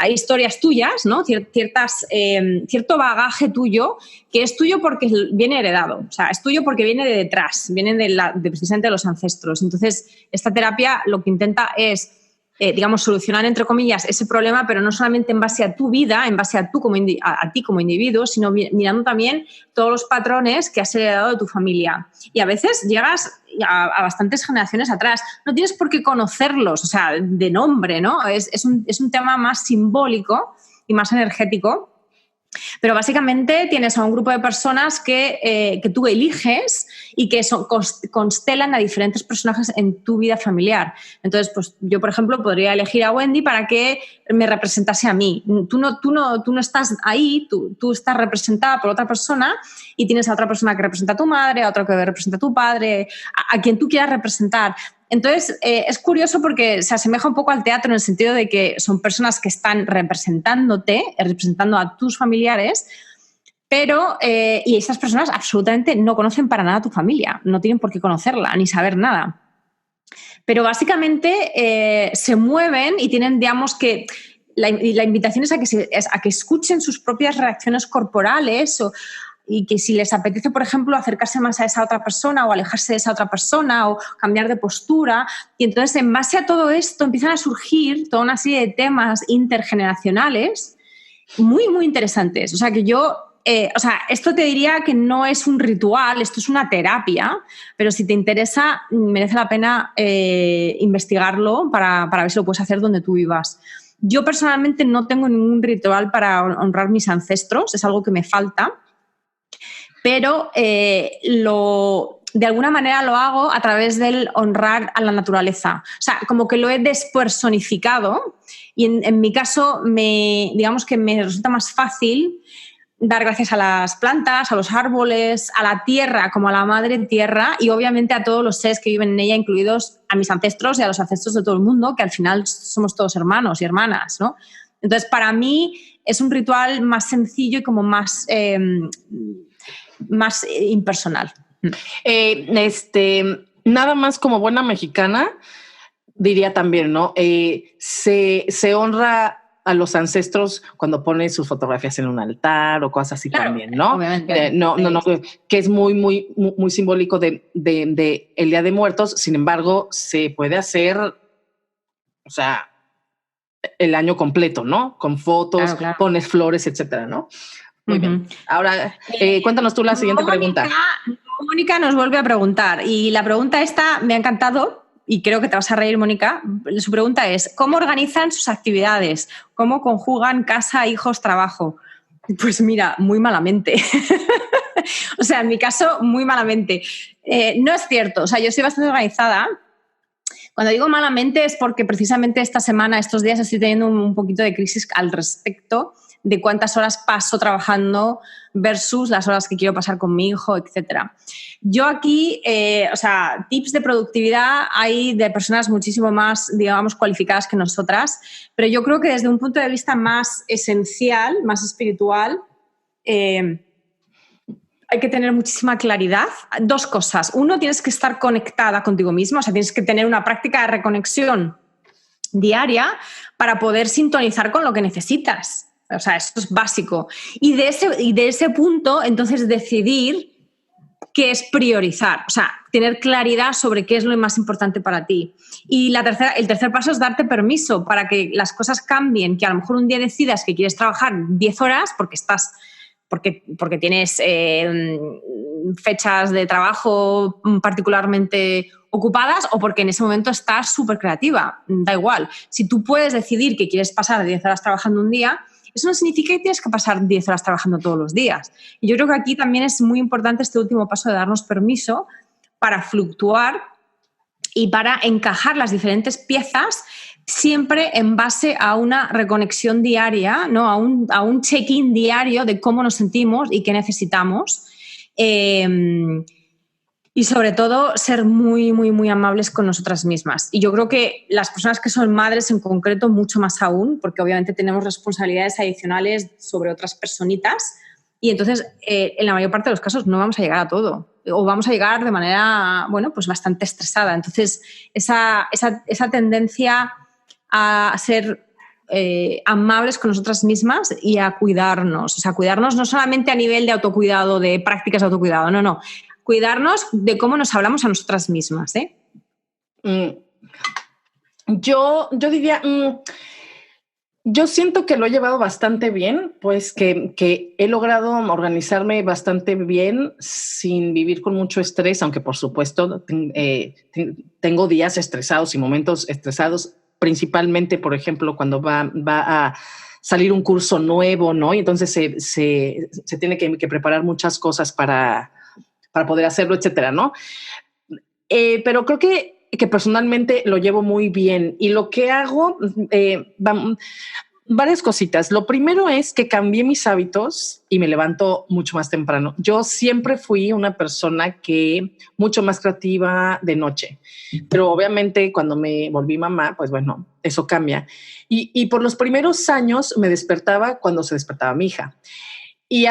historias tuyas, ¿no? Cierto bagaje tuyo, que es tuyo porque viene heredado, o sea, es tuyo porque viene de detrás, viene precisamente de los ancestros. Entonces, esta terapia lo que intenta es digamos, solucionar, entre comillas, ese problema, pero no solamente en base a tu vida, en base a ti como individuo, sino mirando también todos los patrones que has heredado de tu familia. Y a veces llegas a bastantes generaciones atrás. No tienes por qué conocerlos, o sea, de nombre, ¿no? Es un tema más simbólico y más energético. Pero básicamente tienes a un grupo de personas que tú eliges y que constelan a diferentes personajes en tu vida familiar. Entonces, pues yo, por ejemplo, podría elegir a Wendy para que me representase a mí. Tú no estás ahí, tú estás representada por otra persona y tienes a otra persona que representa a tu madre, a otra que representa a tu padre, a quien tú quieras representar. Entonces, es curioso porque se asemeja un poco al teatro en el sentido de que son personas que están representando a tus familiares, pero y esas personas absolutamente no conocen para nada a tu familia, no tienen por qué conocerla ni saber nada. Pero básicamente se mueven y tienen, digamos que, la invitación es a que escuchen sus propias reacciones corporales y que si les apetece, por ejemplo, acercarse más a esa otra persona o alejarse de esa otra persona o cambiar de postura. Y entonces, en base a todo esto, empiezan a surgir toda una serie de temas intergeneracionales muy, muy interesantes. O sea, que yo... esto te diría que no es un ritual, esto es una terapia, pero si te interesa, merece la pena investigarlo para ver si lo puedes hacer donde tú vivas. Yo personalmente no tengo ningún ritual para honrar mis ancestros, es algo que me falta, pero de alguna manera lo hago a través del honrar a la naturaleza. O sea, como que lo he despersonificado y en mi caso digamos que me resulta más fácil dar gracias a las plantas, a los árboles, a la tierra, como a la madre tierra, y obviamente a todos los seres que viven en ella, incluidos a mis ancestros y a los ancestros de todo el mundo, que al final somos todos hermanos y hermanas, ¿no? Entonces, para mí es un ritual más sencillo y como más impersonal. Nada más como buena mexicana, diría también, ¿no? Se honra a los ancestros cuando ponen sus fotografías en un altar o cosas así, claro, también, ¿no? No, que es muy simbólico de el Día de Muertos. Sin embargo, se puede hacer, o sea, el año completo, ¿no? Con fotos, claro. Pones flores, etcétera, ¿no? Muy bien. Ahora, cuéntanos tú la siguiente pregunta. Mónica nos vuelve a preguntar, y la pregunta esta me ha encantado. Y creo que te vas a reír, Mónica. Su pregunta es, ¿cómo organizan sus actividades? ¿Cómo conjugan casa, hijos, trabajo? Pues mira, muy malamente. O sea, en mi caso, muy malamente. No es cierto. O sea, yo soy bastante organizada. Cuando digo malamente es porque precisamente esta semana, estos días, estoy teniendo un poquito de crisis al respecto de cuántas horas paso trabajando versus las horas que quiero pasar con mi hijo, etcétera. Yo aquí, o sea, tips de productividad hay de personas muchísimo más, digamos, cualificadas que nosotras, pero yo creo que desde un punto de vista más esencial, más espiritual, hay que tener muchísima claridad. Dos cosas. Uno, tienes que estar conectada contigo misma, o sea, tienes que tener una práctica de reconexión diaria para poder sintonizar con lo que necesitas. O sea, eso es básico. Y de ese punto, entonces, decidir qué es priorizar. O sea, tener claridad sobre qué es lo más importante para ti. Y el tercer paso es darte permiso para que las cosas cambien, que a lo mejor un día decidas que quieres trabajar 10 horas porque tienes fechas de trabajo particularmente ocupadas o porque en ese momento estás súper creativa. Da igual. Si tú puedes decidir que quieres pasar 10 horas trabajando un día, eso no significa que tienes que pasar 10 horas trabajando todos los días. Y yo creo que aquí también es muy importante este último paso de darnos permiso para fluctuar y para encajar las diferentes piezas siempre en base a una reconexión diaria, ¿no? a un check-in diario de cómo nos sentimos y qué necesitamos. Y sobre todo ser muy, muy, muy amables con nosotras mismas. Y yo creo que las personas que son madres en concreto, mucho más aún, porque obviamente tenemos responsabilidades adicionales sobre otras personitas y entonces en la mayor parte de los casos no vamos a llegar a todo o vamos a llegar de manera, bueno, pues bastante estresada. Entonces esa tendencia a ser amables con nosotras mismas y a cuidarnos. O sea, cuidarnos no solamente a nivel de autocuidado, de prácticas de autocuidado, no. Cuidarnos de cómo nos hablamos a nosotras mismas, ¿eh? Yo diría, yo siento que lo he llevado bastante bien, pues que he logrado organizarme bastante bien sin vivir con mucho estrés, aunque por supuesto tengo días estresados y momentos estresados, principalmente, por ejemplo, cuando va a salir un curso nuevo, ¿no? Y entonces se tiene que preparar muchas cosas para poder hacerlo, etcétera, ¿no? Pero creo que personalmente lo llevo muy bien y lo que hago, varias cositas. Lo primero es que cambié mis hábitos y me levanto mucho más temprano. Yo siempre fui una persona que mucho más creativa de noche, pero obviamente cuando me volví mamá, pues bueno, eso cambia. Y por los primeros años me despertaba cuando se despertaba mi hija. Y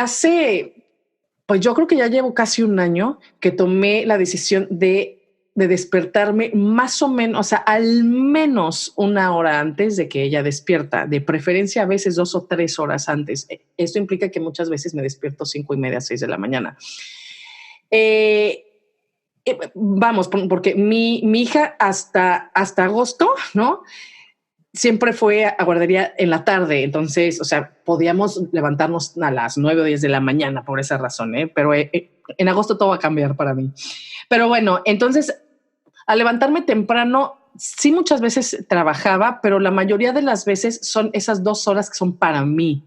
pues yo creo que ya llevo casi un año que tomé la decisión de despertarme más o menos, o sea, al menos una hora antes de que ella despierta, de preferencia a veces 2 o 3 horas antes. Esto implica que muchas veces me despierto 5:30, 6 de la mañana. Vamos, porque mi hija hasta agosto, ¿no? Siempre fue a guardería en la tarde, entonces, o sea, podíamos levantarnos a las 9 o 10 de la mañana por esa razón, pero en agosto todo va a cambiar para mí. Pero bueno, entonces, al levantarme temprano, sí muchas veces trabajaba, pero la mayoría de las veces son esas 2 horas que son para mí,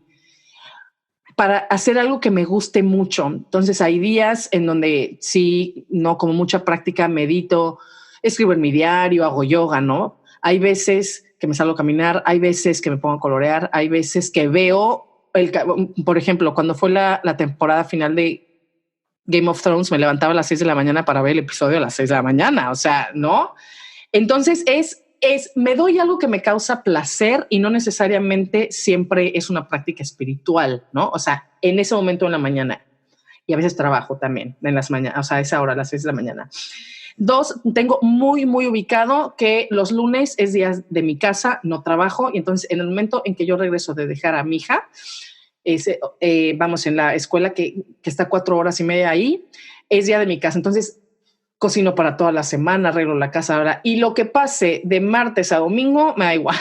para hacer algo que me guste mucho. Entonces, hay días en donde sí, no, como mucha práctica, medito, escribo en mi diario, hago yoga, ¿no? Hay veces que me salgo a caminar, hay veces que me pongo a colorear, hay veces que veo por ejemplo, cuando fue la temporada final de Game of Thrones, me levantaba a las 6 de la mañana para ver el episodio a las 6 de la mañana. O sea, ¿no? Entonces me doy algo que me causa placer y no necesariamente siempre es una práctica espiritual, ¿no? O sea, en ese momento en la mañana, y a veces trabajo también en las mañanas, o sea, a esa hora, a las 6 de la mañana. 2, tengo muy, muy ubicado que los lunes es día de mi casa, no trabajo, y entonces en el momento en que yo regreso de dejar a mi hija, vamos, en la escuela que está 4 horas y media ahí, es día de mi casa. Entonces cocino para toda la semana, arreglo la casa ahora, y lo que pase de martes a domingo me da igual.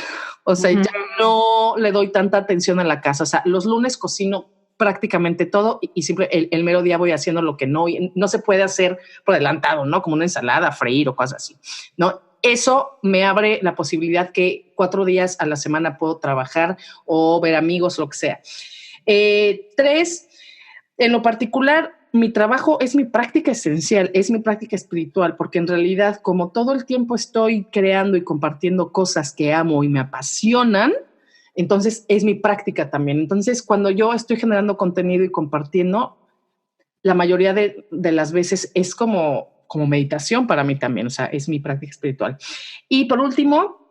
O sea, ya no le doy tanta atención a la casa. O sea, los lunes cocino prácticamente todo y siempre el mero día voy haciendo lo que no se puede hacer por adelantado, ¿no? Como una ensalada, freír o cosas así, ¿no? Eso me abre la posibilidad que 4 días a la semana puedo trabajar o ver amigos, lo que sea. 3, en lo particular, mi trabajo es mi práctica esencial, es mi práctica espiritual, porque en realidad, como todo el tiempo estoy creando y compartiendo cosas que amo y me apasionan, entonces es mi práctica también. Entonces, cuando yo estoy generando contenido y compartiendo, la mayoría de las veces es como meditación para mí también, o sea, es mi práctica espiritual. Y por último,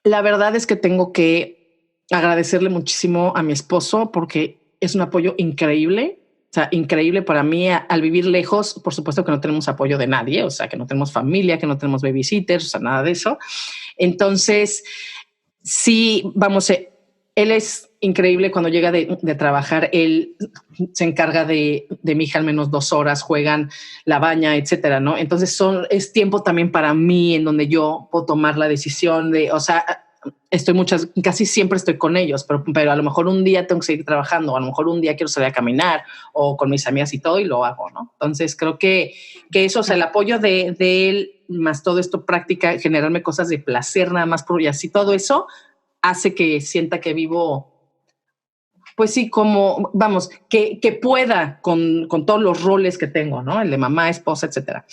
la verdad es que tengo que agradecerle muchísimo a mi esposo porque es un apoyo increíble. O sea, increíble para mí al vivir lejos. Por supuesto que no tenemos apoyo de nadie, o sea, que no tenemos familia, que no tenemos babysitters, o sea, nada de eso. Entonces, sí, vamos, él es increíble cuando llega de trabajar. Él se encarga de mi hija al menos 2 horas, juegan, la baña, etcétera, ¿no? Entonces es tiempo también para mí en donde yo puedo tomar la decisión de, o sea, casi siempre estoy con ellos, pero a lo mejor un día tengo que seguir trabajando, o a lo mejor un día quiero salir a caminar o con mis amigas y todo y lo hago, ¿no? Entonces creo que eso, o sea, el apoyo de él, más todo esto práctica, generarme cosas de placer nada más y así todo eso hace que sienta que vivo, pues sí, como, vamos, que pueda con todos los roles que tengo, ¿no? El de mamá, esposa, etcétera.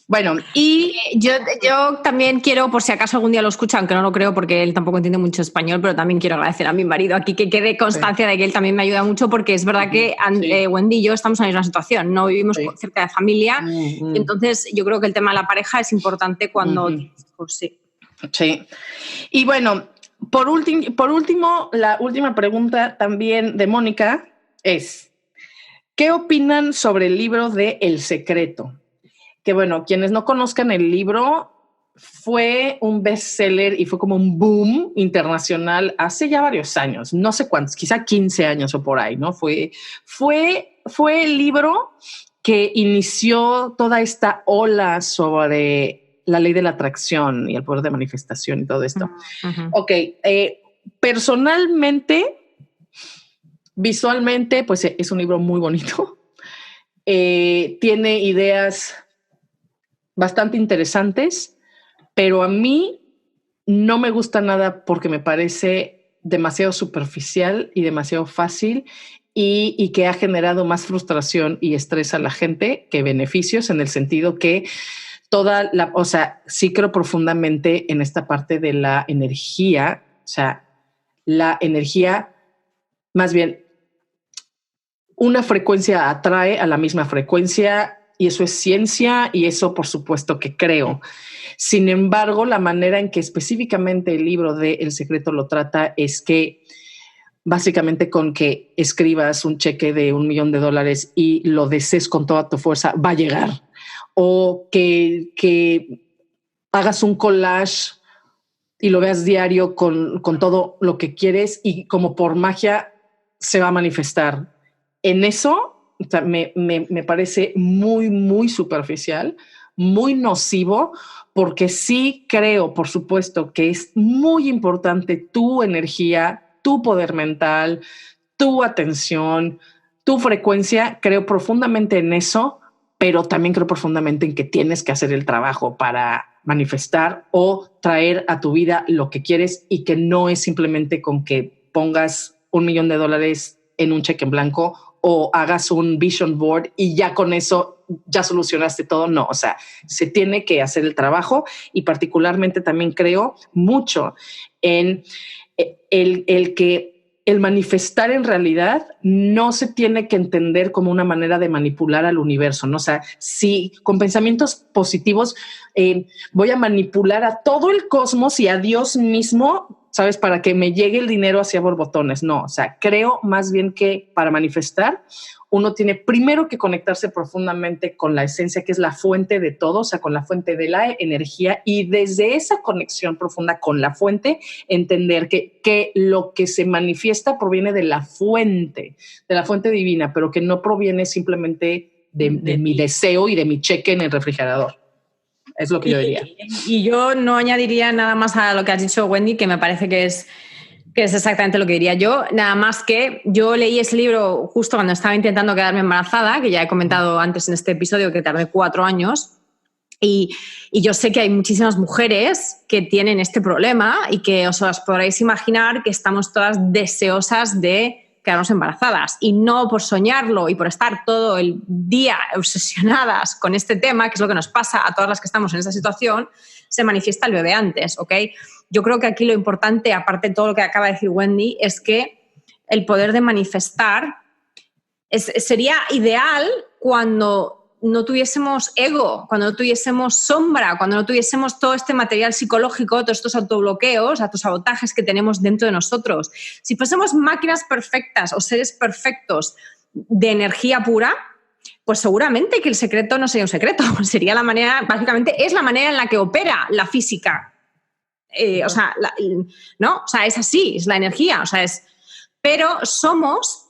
Bueno, y yo también quiero, por si acaso algún día lo escucha, aunque no lo creo porque él tampoco entiende mucho español, pero también quiero agradecer a mi marido aquí que quede constancia de que él también me ayuda mucho, porque es verdad que Wendy y yo estamos en la misma situación, no vivimos cerca de familia, entonces yo creo que el tema de la pareja es importante cuando... Pues sí. Sí. Y bueno, por último, la última pregunta también de Mónica es, ¿qué opinan sobre el libro de El Secreto? Que bueno, quienes no conozcan el libro, fue un bestseller y fue como un boom internacional hace ya varios años, no sé cuántos, quizá 15 años o por ahí, ¿no? Fue el libro que inició toda esta ola sobre la ley de la atracción y el poder de manifestación y todo esto. Ok, personalmente, visualmente, pues es un libro muy bonito. Tiene ideas bastante interesantes, pero a mí no me gusta nada porque me parece demasiado superficial y demasiado fácil y que ha generado más frustración y estrés a la gente que beneficios, en el sentido que o sea, sí creo profundamente en esta parte de la energía, o sea, la energía, más bien, una frecuencia atrae a la misma frecuencia. Y eso es ciencia y eso por supuesto que creo. Sin embargo, la manera en que específicamente el libro de El Secreto lo trata es que básicamente con que escribas un cheque de $1 millón y lo desees con toda tu fuerza, va a llegar. O que hagas un collage y lo veas diario con todo lo que quieres y como por magia se va a manifestar. En eso, o sea, me parece muy, muy superficial, muy nocivo, porque sí creo, por supuesto, que es muy importante tu energía, tu poder mental, tu atención, tu frecuencia. Creo profundamente en eso, pero también creo profundamente en que tienes que hacer el trabajo para manifestar o traer a tu vida lo que quieres y que no es simplemente con que pongas $1 millón en un cheque en blanco o hagas un vision board y ya con eso ya solucionaste todo. No, o sea, se tiene que hacer el trabajo y particularmente también creo mucho en el que el manifestar en realidad no se tiene que entender como una manera de manipular al universo, ¿no? O sea, si con pensamientos positivos voy a manipular a todo el cosmos y a Dios mismo, ¿sabes? Para que me llegue el dinero hacia borbotones. No, o sea, creo más bien que para manifestar uno tiene primero que conectarse profundamente con la esencia, que es la fuente de todo, o sea, con la fuente de la energía, y desde esa conexión profunda con la fuente, entender que lo que se manifiesta proviene de la fuente divina, pero que no proviene simplemente de mi deseo y de mi cheque en el refrigerador. Es lo que yo diría. Y yo no añadiría nada más a lo que has dicho, Wendy, que me parece que es exactamente lo que diría yo, nada más que yo leí ese libro justo cuando estaba intentando quedarme embarazada, que ya he comentado antes en este episodio que tardé 4 años, y yo sé que hay muchísimas mujeres que tienen este problema y que os podréis imaginar que estamos todas deseosas de quedarnos embarazadas, y no por soñarlo y por estar todo el día obsesionadas con este tema, que es lo que nos pasa a todas las que estamos en esa situación, se manifiesta el bebé antes, ¿ok? Yo creo que aquí lo importante, aparte de todo lo que acaba de decir Wendy, es que el poder de manifestar sería ideal cuando no tuviésemos ego, cuando no tuviésemos sombra, cuando no tuviésemos todo este material psicológico, todos estos autobloqueos, autosabotajes que tenemos dentro de nosotros. Si fuésemos máquinas perfectas o seres perfectos de energía pura, pues seguramente que el secreto no sería un secreto, sería la manera, básicamente es la manera en la que opera la física. ¿No? O sea, es así, es la energía, o sea, pero somos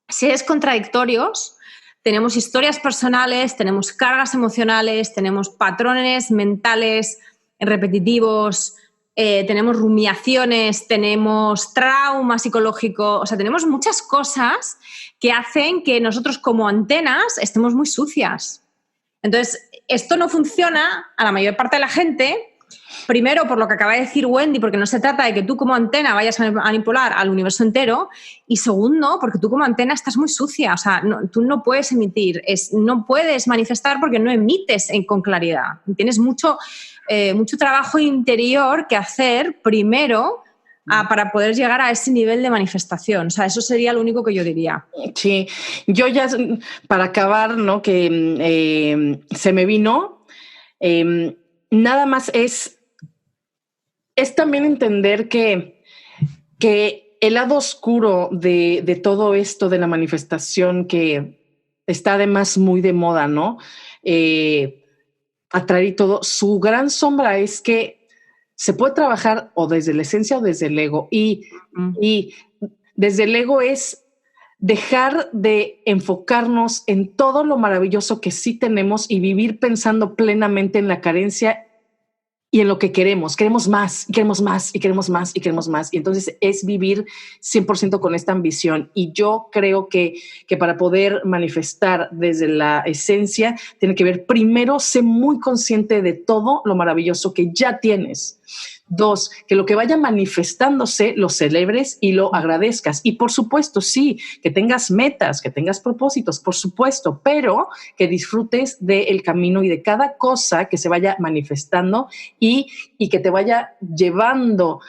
seres contradictorios, tenemos historias personales, tenemos cargas emocionales, tenemos patrones mentales repetitivos, tenemos rumiaciones, tenemos trauma psicológico, o sea, tenemos muchas cosas que hacen que nosotros como antenas estemos muy sucias. Entonces, esto no funciona a la mayor parte de la gente. Primero, por lo que acaba de decir Wendy, porque no se trata de que tú como antena vayas a manipular al universo entero. Y segundo, porque tú como antena estás muy sucia. O sea, tú no puedes emitir, no puedes manifestar porque no emites con claridad. Tienes mucho trabajo interior que hacer primero para poder llegar a ese nivel de manifestación. O sea, eso sería lo único que yo diría. Sí, yo ya, para acabar, ¿no? Que se me vino, nada más es también entender que el lado oscuro de todo esto de la manifestación, que está además muy de moda, ¿no? Atraer y todo, su gran sombra es que se puede trabajar o desde la esencia o desde el ego, y desde el ego es dejar de enfocarnos en todo lo maravilloso que sí tenemos y vivir pensando plenamente en la carencia y en lo que queremos más, y queremos más, y queremos más, y queremos más. Y entonces es vivir 100% con esta ambición. Y yo creo que para poder manifestar desde la esencia, tiene que ver, primero, sé muy consciente de todo lo maravilloso que ya tienes. 2, que lo que vaya manifestándose lo celebres y lo agradezcas. Y por supuesto, sí, que tengas metas, que tengas propósitos, por supuesto, pero que disfrutes del camino y de cada cosa que se vaya manifestando y que te vaya llevando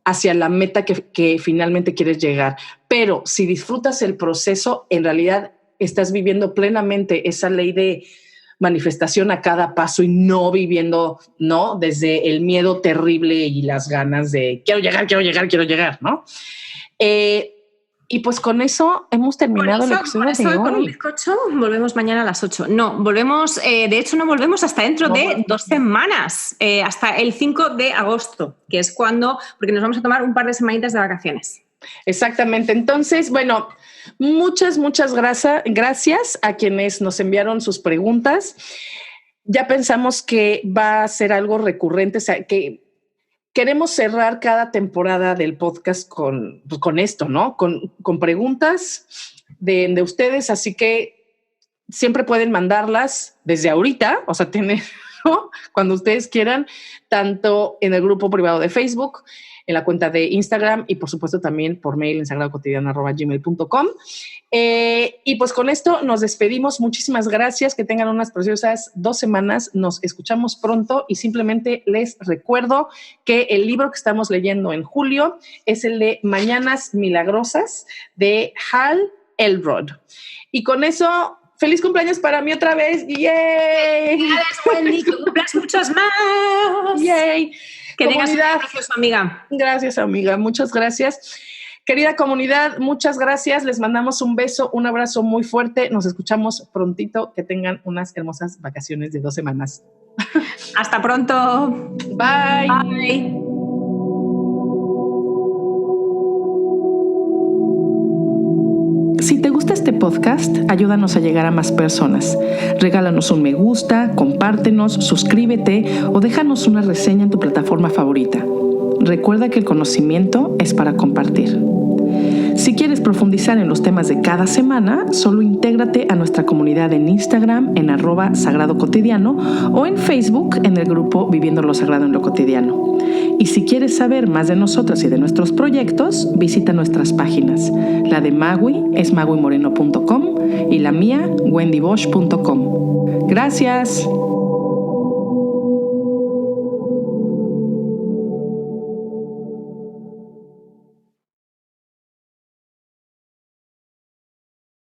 hacia la meta que finalmente quieres llegar. Pero si disfrutas el proceso, en realidad estás viviendo plenamente esa ley de manifestación a cada paso y no viviendo, ¿no? Desde el miedo terrible y las ganas de quiero llegar, ¿no? Y pues con eso hemos terminado el episodio de hoy. Con un bizcocho volvemos mañana a las 8. No, volvemos, de hecho no volvemos hasta dentro de 2 semanas, hasta el 5 de agosto, que es cuando, porque nos vamos a tomar un par de semanitas de vacaciones. Exactamente. Entonces, bueno, muchas gracias a quienes nos enviaron sus preguntas. Ya pensamos que va a ser algo recurrente, o sea, que queremos cerrar cada temporada del podcast con esto, ¿no? Con preguntas de ustedes, así que siempre pueden mandarlas desde ahorita, o sea, tienen cuando ustedes quieran, tanto en el grupo privado de Facebook, en la cuenta de Instagram y por supuesto también por mail en sagradocotidiano@gmail.com. Y pues con esto nos despedimos. Muchísimas gracias, que tengan unas preciosas 2 semanas. Nos escuchamos pronto y simplemente les recuerdo que el libro que estamos leyendo en julio es el de Mañanas Milagrosas de Hal Elrod. Y con eso, ¡feliz cumpleaños para mí otra vez! ¡Yay! ¡Felicidades, Wendy! ¡Que cumplas muchos más! ¡Yay! Que tengas un precioso, amiga. Gracias, amiga. Muchas gracias. Querida comunidad, muchas gracias. Les mandamos un beso, un abrazo muy fuerte. Nos escuchamos prontito. Que tengan unas hermosas vacaciones de 2 semanas. Hasta pronto. Bye. Bye. Si te gusta este podcast, ayúdanos a llegar a más personas. Regálanos un me gusta, compártenos, suscríbete o déjanos una reseña en tu plataforma favorita. Recuerda que el conocimiento es para compartir. Si quieres profundizar en los temas de cada semana, solo intégrate a nuestra comunidad en Instagram en @sagradocotidiano o en Facebook en el grupo Viviendo lo Sagrado en lo Cotidiano. Y si quieres saber más de nosotras y de nuestros proyectos, visita nuestras páginas. La de Magui es maguimoreno.com y la mía wendybosch.com. Gracias.